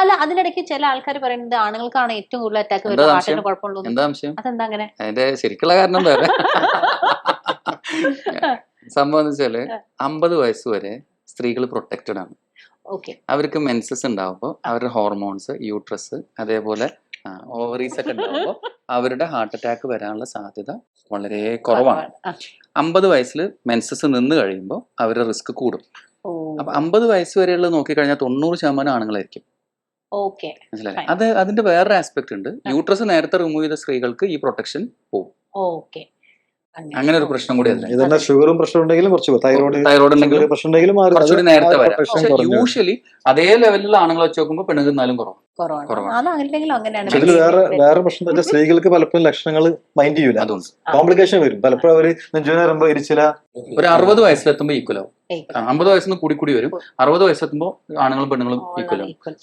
അല്ല അതിനിടയ്ക്ക് ചില ആൾക്കാർ പറയുന്നത് ആണുങ്ങൾക്കാണ് ഏറ്റവും കൂടുതൽ അറ്റാക്ക് വരുന്നത്, ഹാർട്ടിന് കുഴപ്പമുള്ളൂ. അതെന്താ അങ്ങനെ? അതിന്റെ ശരിക്കുള്ള കാരണം വേറെ. സംഭവം എന്ന് വെച്ചാല് 50 വയസ്സ് വരെ സ്ത്രീകൾ പ്രൊട്ടക്റ്റഡ് ആണ്. അവർക്ക് മെൻസസ് ഉണ്ടാവുമ്പോൾ അവരുടെ ഹോർമോൺസ്, യൂട്രസ്, അതേപോലെ ഓവറീസ് ഒക്കെ ഉണ്ടാവുമ്പോൾ അവരുടെ ഹാർട്ട് അറ്റാക്ക് വരാനുള്ള സാധ്യത വളരെ കുറവാണ്. 50 വയസ്സിൽ മെൻസസ് നിന്ന് കഴിയുമ്പോൾ അവരുടെ റിസ്ക് കൂടും. അപ്പൊ 50 വയസ്സ് വരെയുള്ള നോക്കിക്കഴിഞ്ഞാൽ 90% ആണുങ്ങളായിരിക്കും. മനസ്സിലായി? അതിന്റെ വേറൊരു ആസ്പെക്ട് ഉണ്ട്. യൂട്രസ് നേരത്തെ റിമൂവ് ചെയ്ത സ്ത്രീകൾക്ക് ഈ പ്രൊട്ടക്ഷൻ പോകും. അങ്ങനെ ഒരു പ്രശ്നം കൂടി ഇതന്നെ. ഷുഗറും പ്രഷർ ഉണ്ടെങ്കിലും കുറച്ച് തൈറോയ്ഡ് ഉണ്ടെങ്കിലും പ്രശ്നം ഉണ്ടെങ്കിലും കുറച്ചുകൂടി നേരത്തെ വരാം. പക്ഷെ യൂഷ്വലി അതേ ലെവലിലുള്ള ആണുങ്ങൾ വെച്ച് നോക്കുമ്പോൾ പെണ്ണുങ്ങൾ എന്നാലും കുറവാണ്. ഇതിൽ വേറെ പ്രശ്നം വെച്ചാൽ സ്ത്രീകൾക്ക് പലപ്പോഴും ലക്ഷണങ്ങൾ മൈൻഡ് ചെയ്യൂല, അതുകൊണ്ട് കോംപ്ലിക്കേഷൻ വരും. പലപ്പോഴും അവര് നെഞ്ചുവേദന വരുമ്പോ ഇരിച്ചില്ല. ഒരു 60 വയസ്സിലെത്തുമ്പോൾ ഈക്വൽ ആവും. 50 വയസ്സിൽ നിന്ന് കൂടി വരും. 60 വയസ്സെത്തുമ്പോൾ ആണുങ്ങളും പെണ്ണുങ്ങളും ഈക്വൽ ആവും.